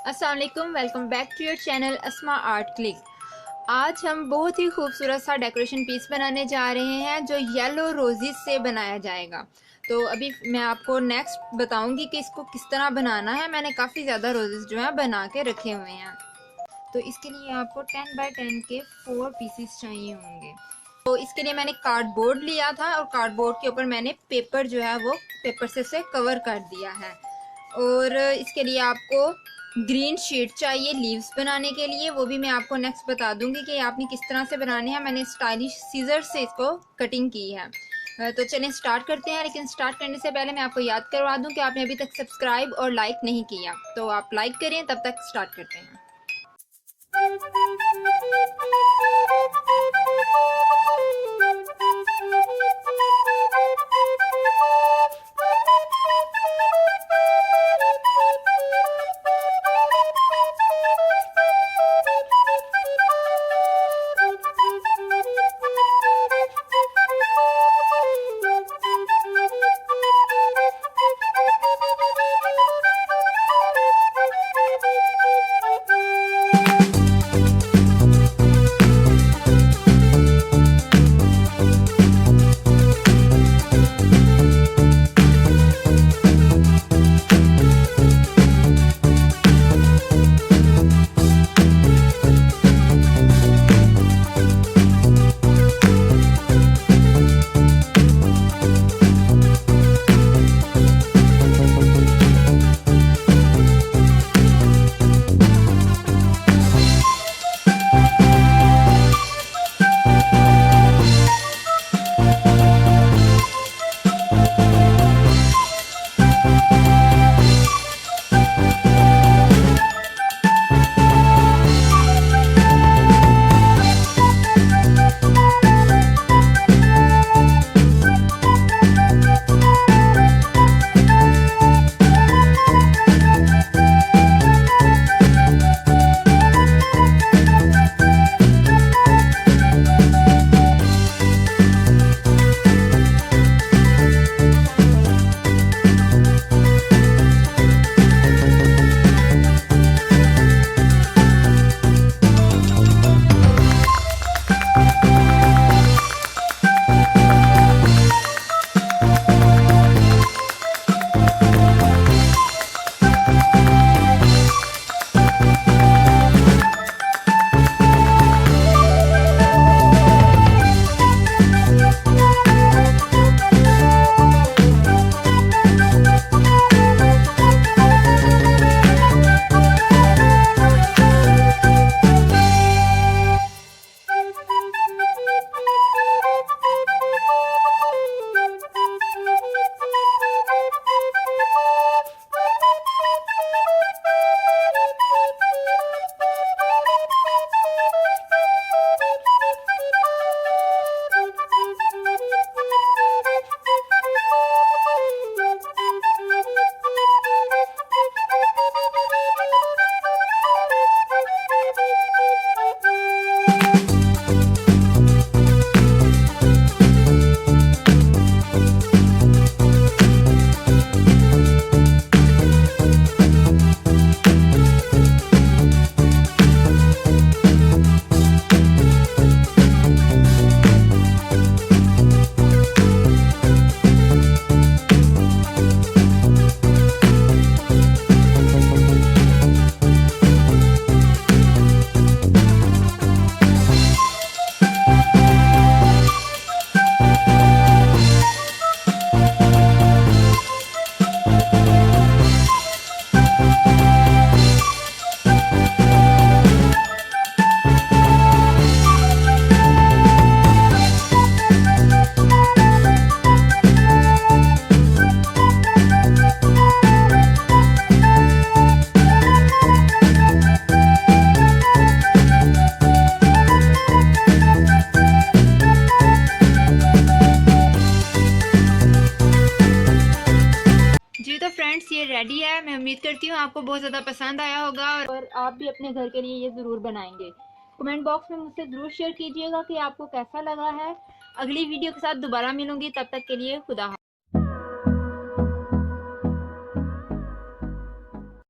अस्सलाम वालेकुम, welcome back to your channel Asma art click. आज हम बहुत ही खूबसूरत सा डेकोरेशन पीस बनाने जा रहे हैं जो येलो रोजेस से बनाया जाएगा। तो अभी मैं आपको नेक्स्ट बताऊंगी कि इसको किस तरह बनाना है। मैंने काफ़ी ज़्यादा रोजेस जो है बना के रखे हुए हैं। तो इसके लिए आपको 10 बाय 10 के 4 पीसीस चाहिए होंगे। तो इसके लिए मैंने कार्डबोर्ड लिया था और कार्डबोर्ड के ऊपर मैंने पेपर जो है वो पेपर से उसे कवर कर दिया है। और इसके लिए आपको ग्रीन शीट चाहिए लीव्स बनाने के लिए, वो भी मैं आपको नेक्स्ट बता दूंगी कि आपने किस तरह से बनाने हैं। मैंने स्टाइलिश सीजर से इसको कटिंग की है। तो चलें स्टार्ट करते हैं। लेकिन स्टार्ट करने से पहले मैं आपको याद करवा दूं कि आपने अभी तक सब्सक्राइब और लाइक नहीं किया, तो आप लाइक करें। तब तक स्टार्ट करते हैं। फ्रेंड्स ये रेडी है। मैं उम्मीद करती हूँ आपको बहुत ज़्यादा पसंद आया होगा और आप भी अपने घर के लिए ये ज़रूर बनाएंगे। कमेंट बॉक्स में मुझसे ज़रूर शेयर कीजिएगा कि आपको कैसा लगा है। अगली वीडियो के साथ दोबारा मिलूंगी, तब तक के लिए खुदा हाफ़िज़।